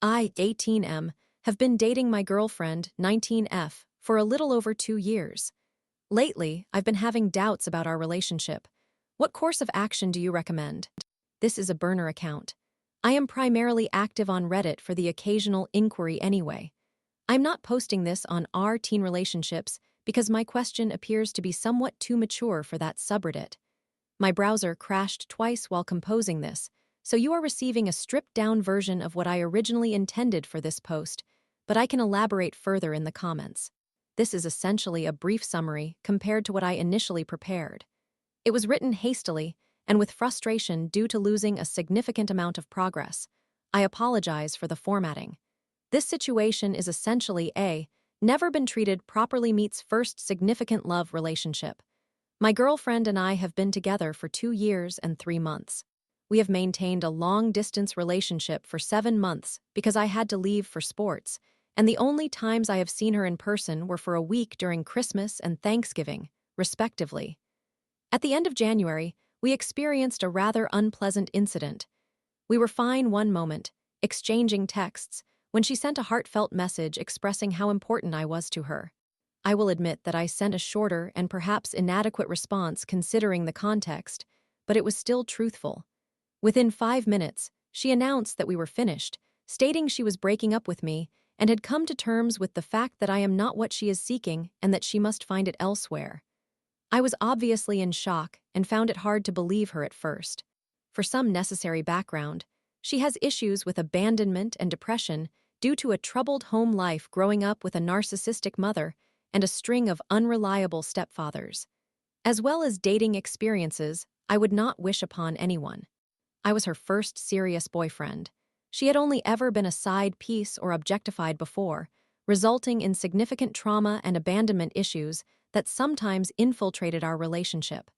I, 18M, have been dating my girlfriend, 19F, for a little over 2 years. Lately, I've been having doubts about our relationship. What course of action do you recommend? This is a burner account. I am primarily active on Reddit for the occasional inquiry anyway. I'm not posting this on our teen relationships because my question appears to be somewhat too mature for that subreddit. My browser crashed twice while composing this, so you are receiving a stripped-down version of what I originally intended for this post, but I can elaborate further in the comments. This is essentially a brief summary compared to what I initially prepared. It was written hastily and with frustration due to losing a significant amount of progress. I apologize for the formatting. This situation is essentially a never been treated properly meets first significant love relationship. My girlfriend and I have been together for 2 years and 3 months. We have maintained a long-distance relationship for 7 months because I had to leave for sports, and the only times I have seen her in person were for a week during Christmas and Thanksgiving, respectively. At the end of January, we experienced a rather unpleasant incident. We were fine one moment, exchanging texts, when she sent a heartfelt message expressing how important I was to her. I will admit that I sent a shorter and perhaps inadequate response considering the context, but it was still truthful. Within 5 minutes, she announced that we were finished, stating she was breaking up with me and had come to terms with the fact that I am not what she is seeking and that she must find it elsewhere. I was obviously in shock and found it hard to believe her at first. For some necessary background, she has issues with abandonment and depression due to a troubled home life growing up with a narcissistic mother and a string of unreliable stepfathers, as well as dating experiences I would not wish upon anyone. I was her first serious boyfriend. She had only ever been a side piece or objectified before, resulting in significant trauma and abandonment issues that sometimes infiltrated our relationship.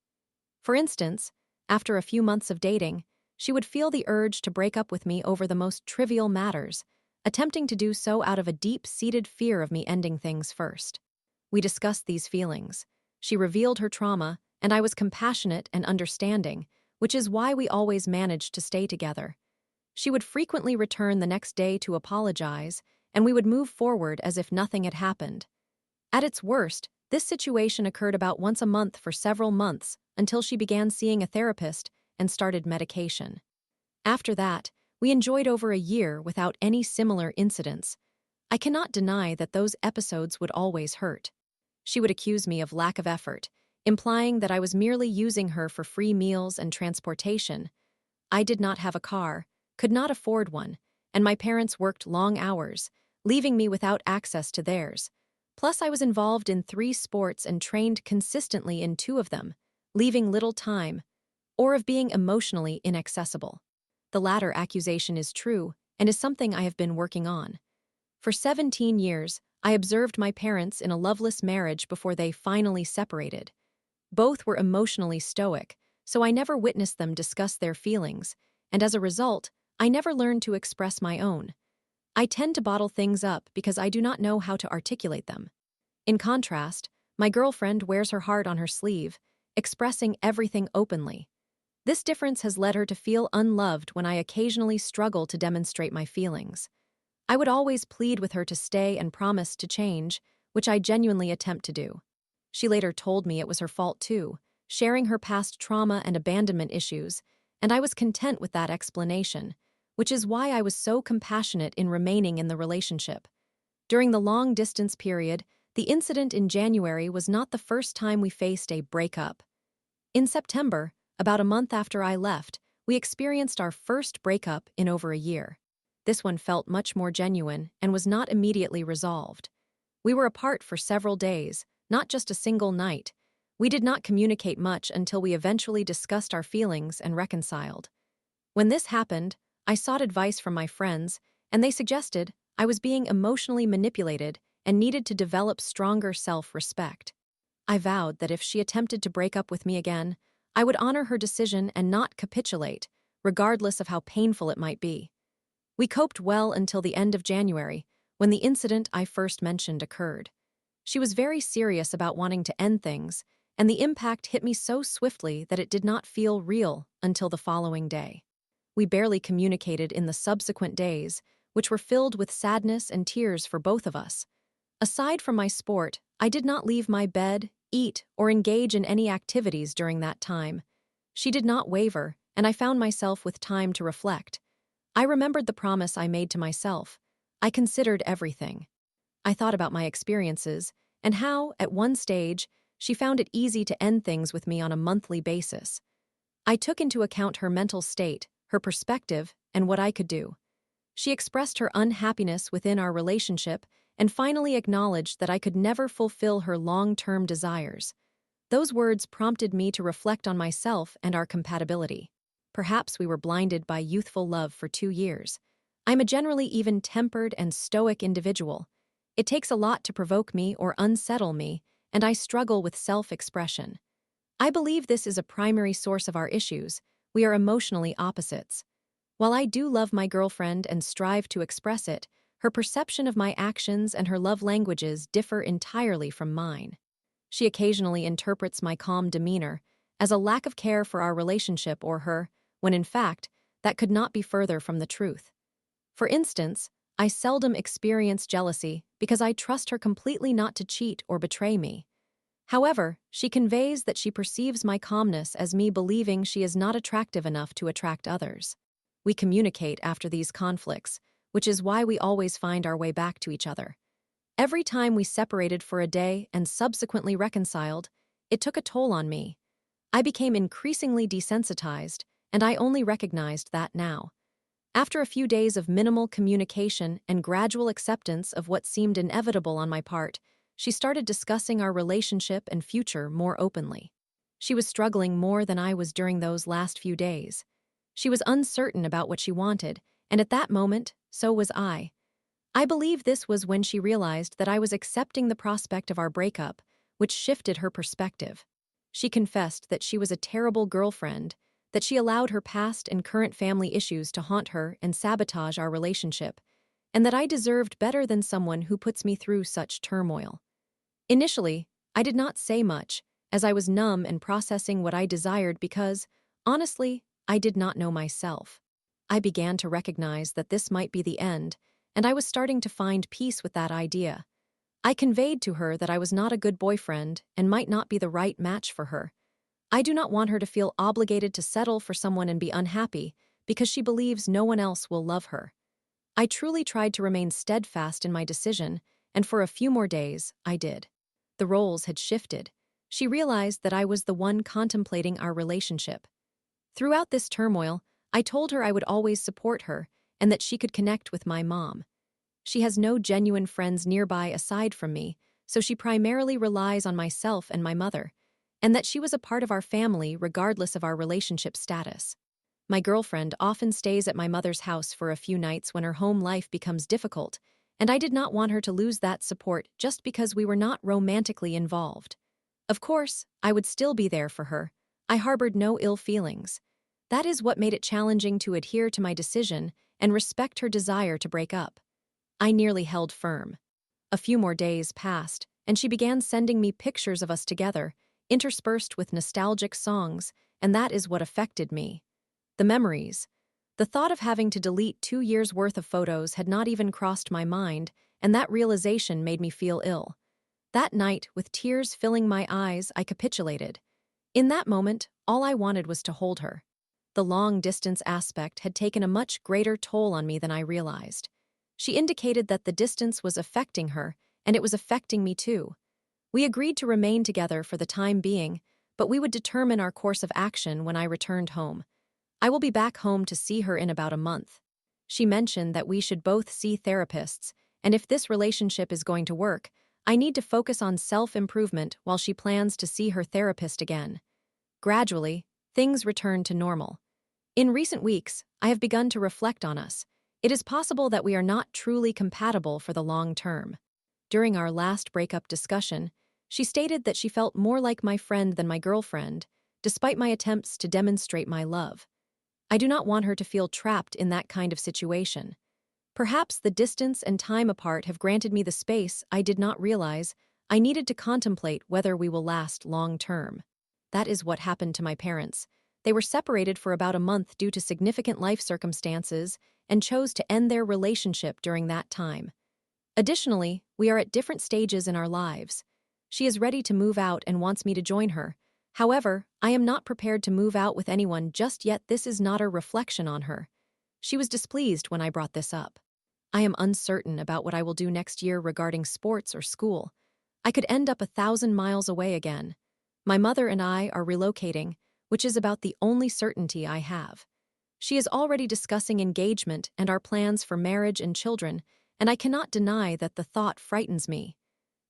For instance, after a few months of dating, she would feel the urge to break up with me over the most trivial matters, attempting to do so out of a deep-seated fear of me ending things first. We discussed these feelings. She revealed her trauma, and I was compassionate and understanding, which is why we always managed to stay together. She would frequently return the next day to apologize, and we would move forward as if nothing had happened. At its worst, this situation occurred about once a month for several months until she began seeing a therapist and started medication. After that, we enjoyed over a year without any similar incidents. I cannot deny that those episodes would always hurt. She would accuse me of lack of effort, implying that I was merely using her for free meals and transportation. I did not have a car, could not afford one, and my parents worked long hours, leaving me without access to theirs. Plus, I was involved in 3 sports and trained consistently in 2 of them, leaving little time, or of being emotionally inaccessible. The latter accusation is true and is something I have been working on. For 17 years, I observed my parents in a loveless marriage before they finally separated. Both were emotionally stoic, so I never witnessed them discuss their feelings, and as a result, I never learned to express my own. I tend to bottle things up because I do not know how to articulate them. In contrast, my girlfriend wears her heart on her sleeve, expressing everything openly. This difference has led her to feel unloved when I occasionally struggle to demonstrate my feelings. I would always plead with her to stay and promise to change, which I genuinely attempt to do. She later told me it was her fault too, sharing her past trauma and abandonment issues, and I was content with that explanation, which is why I was so compassionate in remaining in the relationship. During the long-distance period, the incident in January was not the first time we faced a breakup. In September, about a month after I left, we experienced our first breakup in over a year. This one felt much more genuine and was not immediately resolved. We were apart for several days, not just a single night. We did not communicate much until we eventually discussed our feelings and reconciled. When this happened, I sought advice from my friends, and they suggested I was being emotionally manipulated and needed to develop stronger self-respect. I vowed that if she attempted to break up with me again, I would honor her decision and not capitulate, regardless of how painful it might be. We coped well until the end of January, when the incident I first mentioned occurred. She was very serious about wanting to end things, and the impact hit me so swiftly that it did not feel real until the following day. We barely communicated in the subsequent days, which were filled with sadness and tears for both of us. Aside from my sport, I did not leave my bed, eat, or engage in any activities during that time. She did not waver, and I found myself with time to reflect. I remembered the promise I made to myself. I considered everything. I thought about my experiences, and how, at one stage, she found it easy to end things with me on a monthly basis. I took into account her mental state, her perspective, and what I could do. She expressed her unhappiness within our relationship and finally acknowledged that I could never fulfill her long-term desires. Those words prompted me to reflect on myself and our compatibility. Perhaps we were blinded by youthful love for 2 years. I'm a generally even-tempered and stoic individual. It takes a lot to provoke me or unsettle me, and I struggle with self-expression. I believe this is a primary source of our issues. We are emotionally opposites. While I do love my girlfriend and strive to express it, her perception of my actions and her love languages differ entirely from mine. She occasionally interprets my calm demeanor as a lack of care for our relationship or her, when in fact, that could not be further from the truth. For instance, I seldom experience jealousy because I trust her completely not to cheat or betray me. However, she conveys that she perceives my calmness as me believing she is not attractive enough to attract others. We communicate after these conflicts, which is why we always find our way back to each other. Every time we separated for a day and subsequently reconciled, it took a toll on me. I became increasingly desensitized, and I only recognized that now. After a few days of minimal communication and gradual acceptance of what seemed inevitable on my part, she started discussing our relationship and future more openly. She was struggling more than I was during those last few days. She was uncertain about what she wanted, and at that moment, so was I. I believe this was when she realized that I was accepting the prospect of our breakup, which shifted her perspective. She confessed that she was a terrible girlfriend, that she allowed her past and current family issues to haunt her and sabotage our relationship, and that I deserved better than someone who puts me through such turmoil. Initially, I did not say much, as I was numb and processing what I desired because, honestly, I did not know myself. I began to recognize that this might be the end, and I was starting to find peace with that idea. I conveyed to her that I was not a good boyfriend and might not be the right match for her. I do not want her to feel obligated to settle for someone and be unhappy because she believes no one else will love her. I truly tried to remain steadfast in my decision, and for a few more days, I did. The roles had shifted. She realized that I was the one contemplating our relationship. Throughout this turmoil, I told her I would always support her and that she could connect with my mom. She has no genuine friends nearby aside from me, so she primarily relies on myself and my mother, and that she was a part of our family regardless of our relationship status. My girlfriend often stays at my mother's house for a few nights when her home life becomes difficult, and I did not want her to lose that support just because we were not romantically involved. Of course, I would still be there for her. I harbored no ill feelings. That is what made it challenging to adhere to my decision and respect her desire to break up. I nearly held firm. A few more days passed, and she began sending me pictures of us together, interspersed with nostalgic songs, and that is what affected me. The memories. The thought of having to delete 2 years' worth of photos had not even crossed my mind, and that realization made me feel ill. That night, with tears filling my eyes, I capitulated. In that moment, all I wanted was to hold her. The long-distance aspect had taken a much greater toll on me than I realized. She indicated that the distance was affecting her, and it was affecting me too. We agreed to remain together for the time being, but we would determine our course of action when I returned home. I will be back home to see her in about a month. She mentioned that we should both see therapists, and if this relationship is going to work, I need to focus on self-improvement while she plans to see her therapist again. Gradually, things returned to normal. In recent weeks, I have begun to reflect on us. It is possible that we are not truly compatible for the long term. During our last breakup discussion, she stated that she felt more like my friend than my girlfriend, despite my attempts to demonstrate my love. I do not want her to feel trapped in that kind of situation. Perhaps the distance and time apart have granted me the space I did not realize I needed to contemplate whether we will last long term. That is what happened to my parents. They were separated for about a month due to significant life circumstances and chose to end their relationship during that time. Additionally, we are at different stages in our lives. She is ready to move out and wants me to join her. However, I am not prepared to move out with anyone just yet. This is not a reflection on her. She was displeased when I brought this up. I am uncertain about what I will do next year regarding sports or school. I could end up 1,000 miles away again. My mother and I are relocating, which is about the only certainty I have. She is already discussing engagement and our plans for marriage and children, and I cannot deny that the thought frightens me.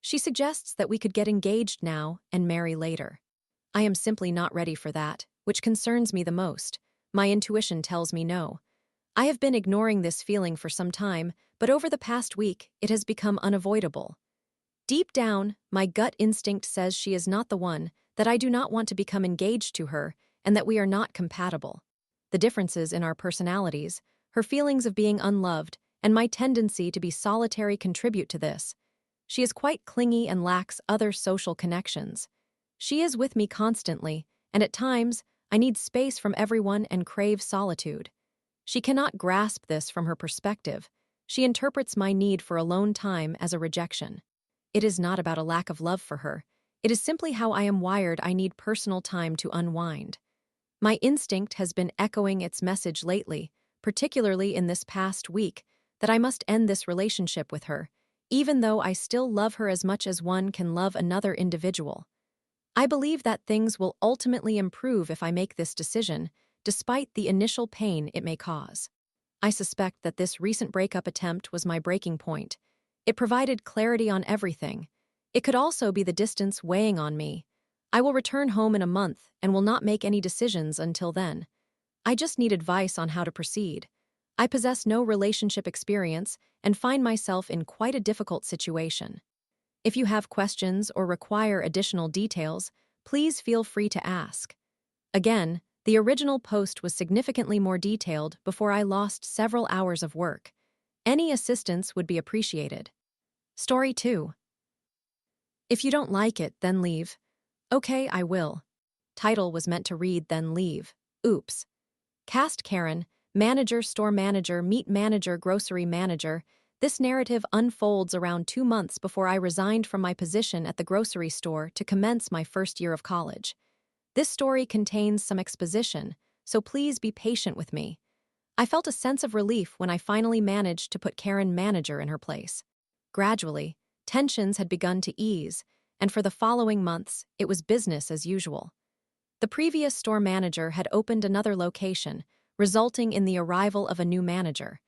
She suggests that we could get engaged now and marry later. I am simply not ready for that, which concerns me the most. My intuition tells me no. I have been ignoring this feeling for some time, but over the past week, it has become unavoidable. Deep down, my gut instinct says she is not the one, that I do not want to become engaged to her, and that we are not compatible. The differences in our personalities, her feelings of being unloved, and my tendency to be solitary contribute to this. She is quite clingy and lacks other social connections. She is with me constantly, and at times, I need space from everyone and crave solitude. She cannot grasp this from her perspective. She interprets my need for alone time as a rejection. It is not about a lack of love for her. It is simply how I am wired. I need personal time to unwind. My instinct has been echoing its message lately, particularly in this past week, that I must end this relationship with her, even though I still love her as much as one can love another individual. I believe that things will ultimately improve if I make this decision, despite the initial pain it may cause. I suspect that this recent breakup attempt was my breaking point. It provided clarity on everything. It could also be the distance weighing on me. I will return home in a month and will not make any decisions until then. I just need advice on how to proceed. I possess no relationship experience and find myself in quite a difficult situation. If you have questions or require additional details, please feel free to ask. Again, the original post was significantly more detailed before I lost several hours of work. Any assistance would be appreciated. Story 2. If you don't like it, then leave. Okay, I will. Title was meant to read, then leave. Oops. Cast: Karen, manager, store manager, meat manager, grocery manager. This narrative unfolds around 2 months before I resigned from my position at the grocery store to commence my first year of college. This story contains some exposition, so please be patient with me. I felt a sense of relief when I finally managed to put Karen manager in her place. Gradually, tensions had begun to ease, and for the following months, it was business as usual. The previous store manager had opened another location, resulting in the arrival of a new manager.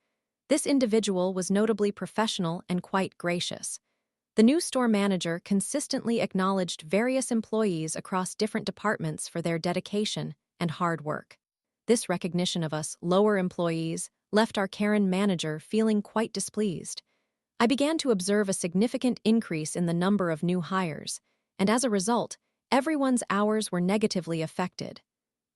This individual was notably professional and quite gracious. The new store manager consistently acknowledged various employees across different departments for their dedication and hard work. This recognition of us lower employees left our Karen manager feeling quite displeased. I began to observe a significant increase in the number of new hires, and as a result, everyone's hours were negatively affected.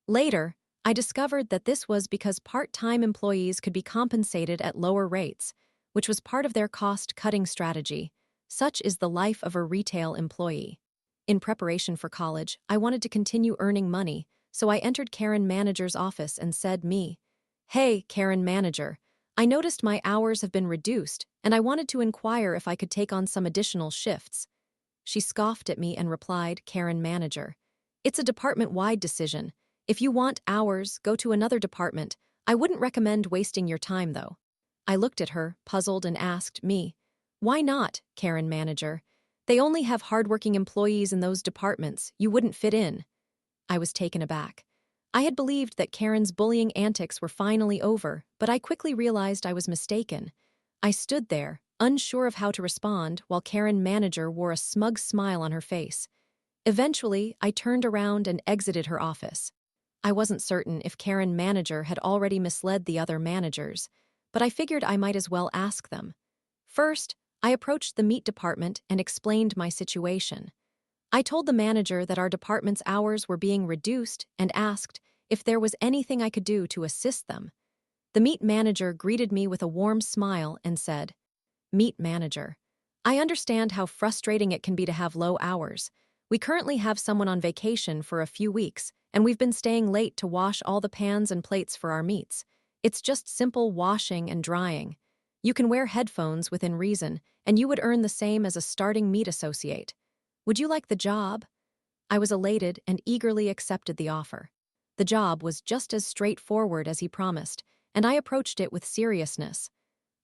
Later, I discovered that this was because part-time employees could be compensated at lower rates, which was part of their cost-cutting strategy. Such is the life of a retail employee. In preparation for college, I wanted to continue earning money, so I entered Karen manager's office and said, "Hey, Karen manager, I noticed my hours have been reduced, and I wanted to inquire if I could take on some additional shifts." She scoffed at me and replied, "Karen manager, it's a department-wide decision. If you want hours, go to another department. I wouldn't recommend wasting your time, though." I looked at her, puzzled, and asked, "Why not, Karen manager? They only have hardworking employees in those departments. You wouldn't fit in." I was taken aback. I had believed that Karen's bullying antics were finally over, but I quickly realized I was mistaken. I stood there, unsure of how to respond, while Karen manager wore a smug smile on her face. Eventually, I turned around and exited her office. I wasn't certain if Karen manager had already misled the other managers, but I figured I might as well ask them. First, I approached the meat department and explained my situation. I told the manager that our department's hours were being reduced and asked if there was anything I could do to assist them. The meat manager greeted me with a warm smile and said, "Meat manager, I understand how frustrating it can be to have low hours. We currently have someone on vacation for a few weeks, and we've been staying late to wash all the pans and plates for our meats. It's just simple washing and drying. You can wear headphones within reason, and you would earn the same as a starting meat associate. Would you like the job? I was elated and eagerly accepted the offer. The job was just as straightforward as he promised, and I approached it with seriousness.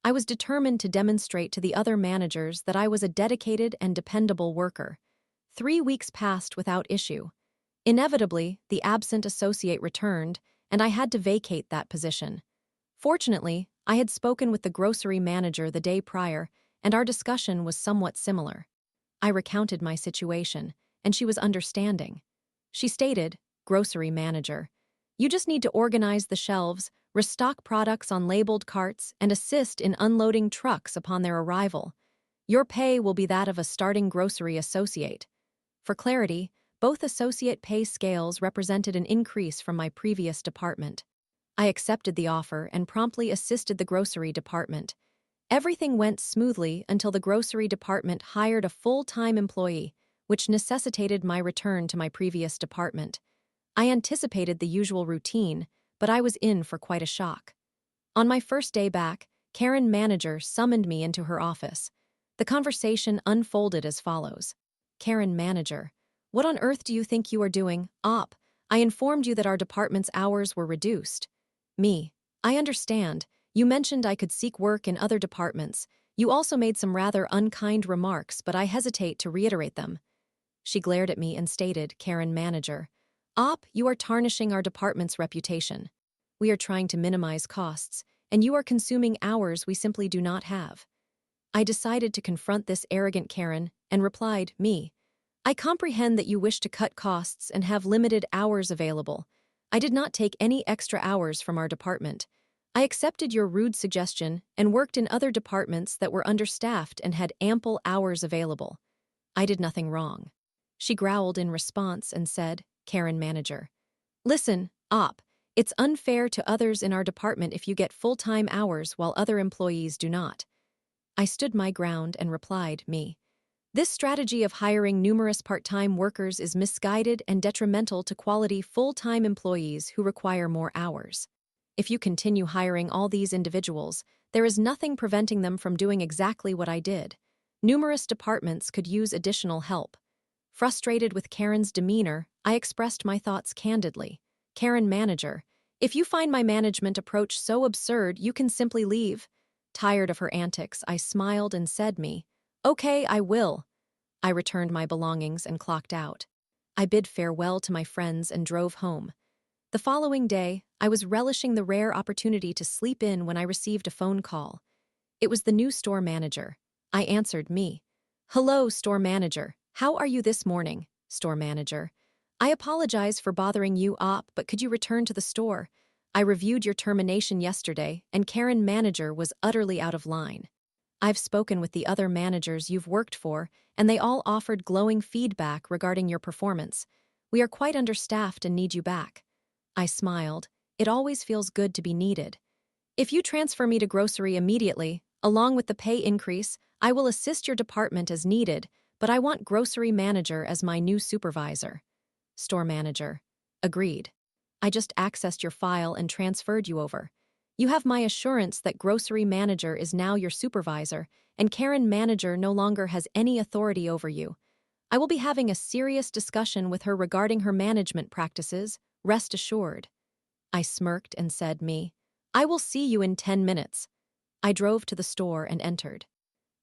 I was determined to demonstrate to the other managers that I was a dedicated and dependable worker. 3 weeks passed without issue. Inevitably, the absent associate returned, and I had to vacate that position. Fortunately, I had spoken with the grocery manager the day prior, and our discussion was somewhat similar. I recounted my situation, and she was understanding. She stated, "Grocery manager, you just need to organize the shelves, restock products on labeled carts, and assist in unloading trucks upon their arrival. Your pay will be that of a starting grocery associate." For clarity, both associate pay scales represented an increase from my previous department. I accepted the offer and promptly assisted the grocery department. Everything went smoothly until the grocery department hired a full-time employee, which necessitated my return to my previous department. I anticipated the usual routine, but I was in for quite a shock. On my first day back, Karen manager summoned me into her office. The conversation unfolded as follows. Karen manager, what on earth do you think you are doing, Op? I informed you that our department's hours were reduced. Me, I understand. You mentioned I could seek work in other departments. You also made some rather unkind remarks, but I hesitate to reiterate them. She glared at me and stated, Karen manager, Op, you are tarnishing our department's reputation. We are trying to minimize costs, and you are consuming hours we simply do not have. I decided to confront this arrogant Karen and replied, Me, I comprehend that you wish to cut costs and have limited hours available. I did not take any extra hours from our department. I accepted your rude suggestion and worked in other departments that were understaffed and had ample hours available. I did nothing wrong. She growled in response and said, Karen manager, listen, Op, it's unfair to others in our department if you get full-time hours while other employees do not. I stood my ground and replied, Me, this strategy of hiring numerous part-time workers is misguided and detrimental to quality full-time employees who require more hours. If you continue hiring all these individuals, there is nothing preventing them from doing exactly what I did. Numerous departments could use additional help. Frustrated with Karen's demeanor, I expressed my thoughts candidly. Karen manager, if you find my management approach so absurd, you can simply leave. Tired of her antics, I smiled and said, Me, okay, I will. I returned my belongings and clocked out. I bid farewell to my friends and drove home. The following day, I was relishing the rare opportunity to sleep in when I received a phone call. It was the new store manager. I answered, Me, hello, store manager. How are you this morning, store manager? I apologize for bothering you, Op, but could you return to the store? I reviewed your termination yesterday, and Karen manager was utterly out of line. I've spoken with the other managers you've worked for, and they all offered glowing feedback regarding your performance. We are quite understaffed and need you back. I smiled. It always feels good to be needed. If you transfer me to grocery immediately, along with the pay increase, I will assist your department as needed, but I want grocery manager as my new supervisor. Store manager, agreed. I just accessed your file and transferred you over. You have my assurance that grocery manager is now your supervisor, and Karen manager no longer has any authority over you. I will be having a serious discussion with her regarding her management practices, rest assured. I smirked and said, Me, I will see you in 10 minutes. I drove to the store and entered.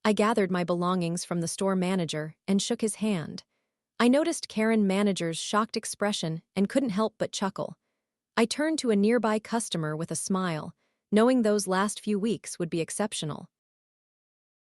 I gathered my belongings from the store manager and shook his hand. I noticed Karen manager's shocked expression and couldn't help but chuckle. I turned to a nearby customer with a smile, knowing those last few weeks would be exceptional.